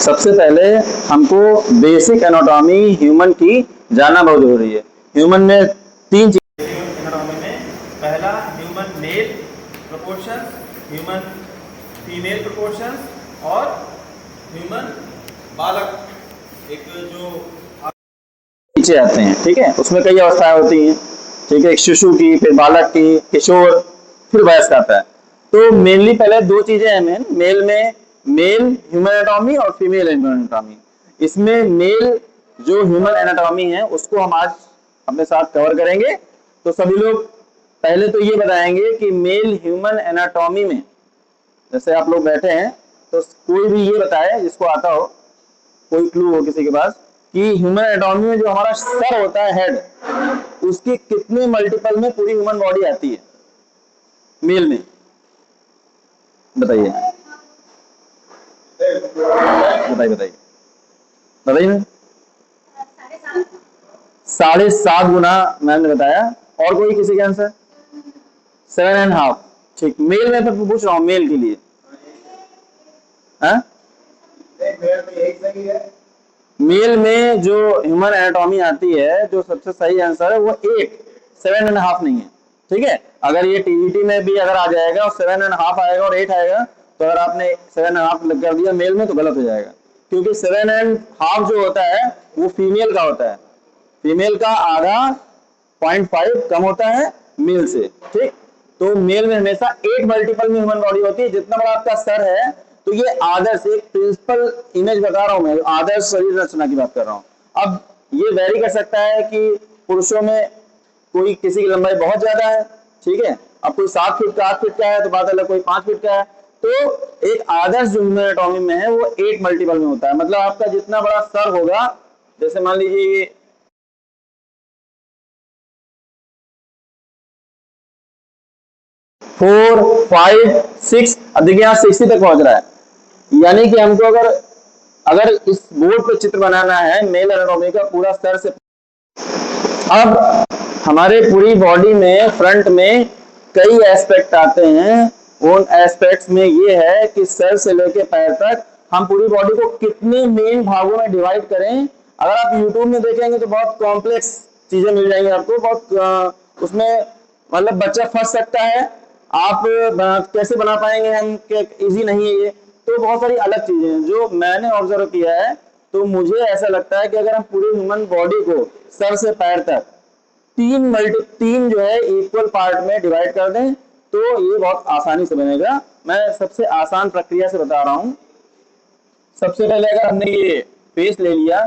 सबसे पहले हमको बेसिक एनाटॉमी ह्यूमन की जानना बहुत जरूरी है। ह्यूमन में तीन चीज एनाटॉमी में, पहला human male proportions, human female proportions और ह्यूमन बालक, एक जो नीचे आते हैं। ठीक है, उसमें कई अवस्थाएं होती हैं। ठीक है, एक शिशु की, फिर बालक की, किशोर, फिर वयस्क आता है। तो मेनली पहले दो चीजें हैं मेल में, मेल ह्यूमन एनाटॉमी और फीमेल ह्यूमन एनाटॉमी। इसमें मेल जो ह्यूमन एनाटॉमी है उसको हम आज अपने साथ कवर करेंगे। तो सभी लोग पहले तो ये बताएंगे कि मेल ह्यूमन एनाटॉमी में, जैसे आप लोग बैठे हैं तो कोई भी ये बताए जिसको आता हो, कोई क्लू हो किसी के पास, कि ह्यूमन एनाटॉमी में जो हमारा सर होता है, हेड, उसके कितने मल्टीपल में पूरी ह्यूमन बॉडी आती है मेल में, बताइए बताइए बताइए बताइए। 7.5 गुना मैम ने बताया। और कोई किसी का आंसर? 7.5। ठीक, मेल में फिर पूछ रहा हूँ, मेल के लिए हाँ? मेल में जो ह्यूमन एनाटॉमी आती है, जो सबसे सही आंसर है वो 8, 7.5 नहीं है। ठीक है, अगर ये टीईटी में भी अगर आ जाएगा और 7.5 आएगा और 8 आएगा, तो अगर आपने 7.5 कर दिया मेल में तो गलत हो जाएगा, क्योंकि 7.5 जो होता है वो फीमेल का होता है। फीमेल का आधा 0.5 कम होता है मेल से। ठीक, तो मेल में हमेशा 8 मल्टीपल में ह्यूमन बॉडी होती है। जितना बड़ा आपका सर है, तो ये आदर्श एक प्रिंसिपल इमेज बता रहा हूं मैं, आदर्श शरीर रचना की बात कर रहा हूं। अब ये वेरी कर सकता है कि पुरुषों में कोई किसी की लंबाई बहुत ज्यादा है, ठीक है, अब कोई 7 फीट का, 8 फीट का है तो बात अलग, कोई 5 फीट का है। तो एक आदर्श जो ह्यूमन एनाटॉमी में है वो 8 मल्टीपल में होता है। मतलब आपका जितना बड़ा सर होगा, जैसे मान लीजिए ये 4, 5, 6, अब देखिए यहाँ 60 तक पहुंच रहा है। यानी कि हमको अगर अगर इस बोर्ड पे चित्र बनाना है मेल एनाटॉमी का पूरा सर से, अब हमारे पूरी बॉडी में फ्रंट में कई एस्पेक्ट आते हैं। उन एस्पेक्ट्स में ये है कि सर से लेके पैर तक हम पूरी बॉडी को कितने मेन भागों में डिवाइड करें। अगर आप YouTube में देखेंगे तो बहुत कॉम्प्लेक्स चीजें मिल जाएंगी आपको, बहुत उसमें मतलब बच्चा फंस सकता है। आप कैसे बना पाएंगे हम, इजी नहीं है ये। तो बहुत सारी अलग चीजें हैं जो मैंने ऑब्जर्व किया है। तो मुझे ऐसा लगता है कि अगर हम पूरी ह्यूमन बॉडी को सर से पैर तक तीन जो है इक्वल पार्ट में डिवाइड कर दें तो ये बहुत आसानी से बनेगा। मैं सबसे आसान प्रक्रिया से बता रहा हूं। सबसे पहले अगर हमने ये फेस ले लिया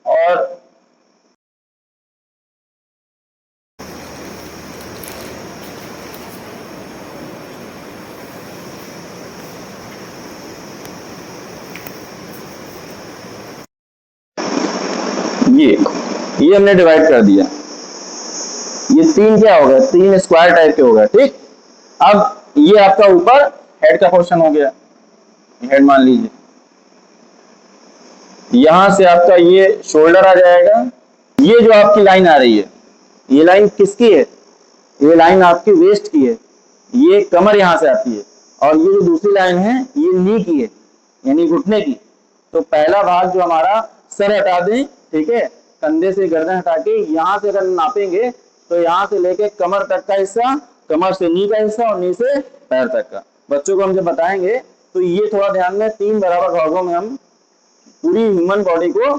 और ये हमने डिवाइड कर दिया। ये 3 क्या हो गया, 3 स्क्वायर टाइप के हो गए। ठीक, अब ये आपका ऊपर हेड का पोर्शन हो गया, हेड मान लीजिए। यहां से आपका ये शोल्डर आ जाएगा। ये जो आपकी लाइन आ रही है, ये लाइन किसकी है? ये लाइन आपकी वेस्ट की है। ये कमर यहां से आती है। और ये जो दूसरी लाइन है ये नी की है, यानी घुटने की। तो पहला भाग जो हमारा, सर हटा दें, ठीक है, कंधे से गर्दन हटा के यहां से अगर नापेंगे तो यहां से लेके कमर तक का हिस्सा, कमर से नी का हिस्सा और नी से पैर तक का। बच्चों को हम जब बताएंगे तो ये थोड़ा ध्यान में 3 बराबर भागों में हम पूरी ह्यूमन बॉडी को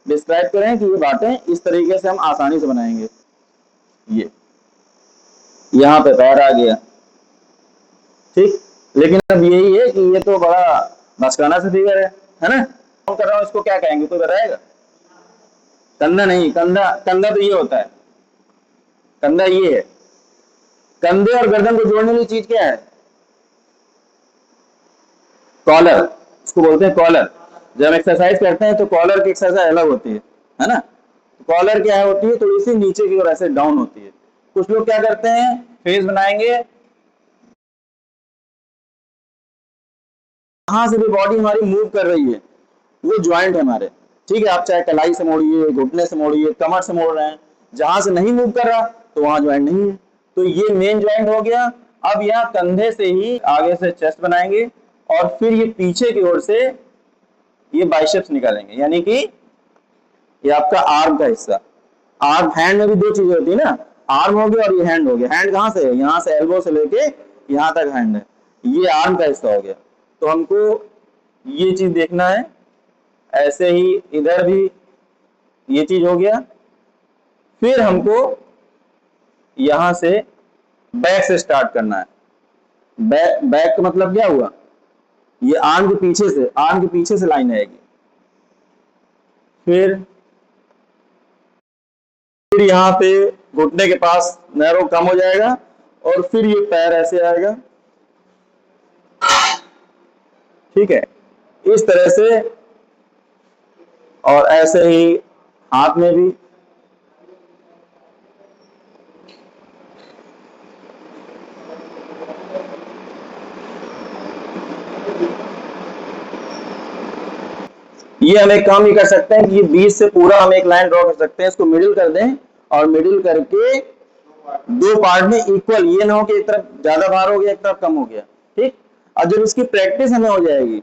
डिस्क्राइब करें कि ये बातें इस तरीके से हम आसानी से बनाएंगे। ये यहाँ पे पैर आ गया। ठीक, लेकिन अब यही है कि ये तो बड़ा मस्काना सा फिगर है ना? कौन कर रहा हूँ, इसको क्या कहेंगे, कोई बताएगा? कंधा नहीं, कंधा कंधा तो ये होता है, कंधा ये है। कंधे और गर्दन को जोड़ने वाली चीज क्या है? कॉलर, इसको बोलते हैं कॉलर। जब हम एक्सरसाइज करते हैं तो कॉलर की एक्सरसाइज अलग होती है ना? कॉलर क्या होती है, थोड़ी सी नीचे की ओर ऐसे डाउन होती है। कुछ लोग क्या करते हैं, फेस बनाएंगे, कहां से भी बॉडी हमारी मूव कर रही है वो ज्वाइंट है हमारे। ठीक है, आप चाहे कलाई से मोड़िए, घुटने से मोड़िए, कमर से मोड़ रहे हैं, जहां से नहीं मूव कर रहा तो वहां ज्वाइंट नहीं है। तो ये मेन ज्वाइंट हो गया। अब यहाँ कंधे से ही आगे से चेस्ट बनाएंगे और फिर ये पीछे की ओर से ये बाइसेप्स निकालेंगे, यानी कि ये आपका आर्म का हिस्सा। आर्म, हैंड में भी दो चीजें होती है ना, आर्म हो गया और ये हैंड हो गया। हैंड कहाँ से है, यहाँ से एल्बो से लेके यहाँ तक हैंड है, ये आर्म का हिस्सा हो गया। तो हमको ये चीज देखना है। ऐसे ही इधर भी ये चीज हो गया। फिर हमको यहां से बैक से स्टार्ट करना है। बैक का मतलब क्या हुआ, ये आर्म के पीछे से, आर्म के पीछे से लाइन आएगी। फिर यहाँ पे घुटने के पास नैरो कम हो जाएगा और फिर ये पैर ऐसे आएगा, ठीक है, इस तरह से। और ऐसे ही हाथ में भी। ये हम एक काम ही कर सकते हैं कि ये बीच से पूरा हम एक लाइन ड्रॉ कर सकते हैं, इसको मिडिल कर दें और मिडिल करके दो पार्ट में इक्वल, ये ना हो कि एक तरफ ज्यादा भार हो गया एक तरफ कम हो गया, ठीक। अब जब इसकी प्रैक्टिस हमें हो जाएगी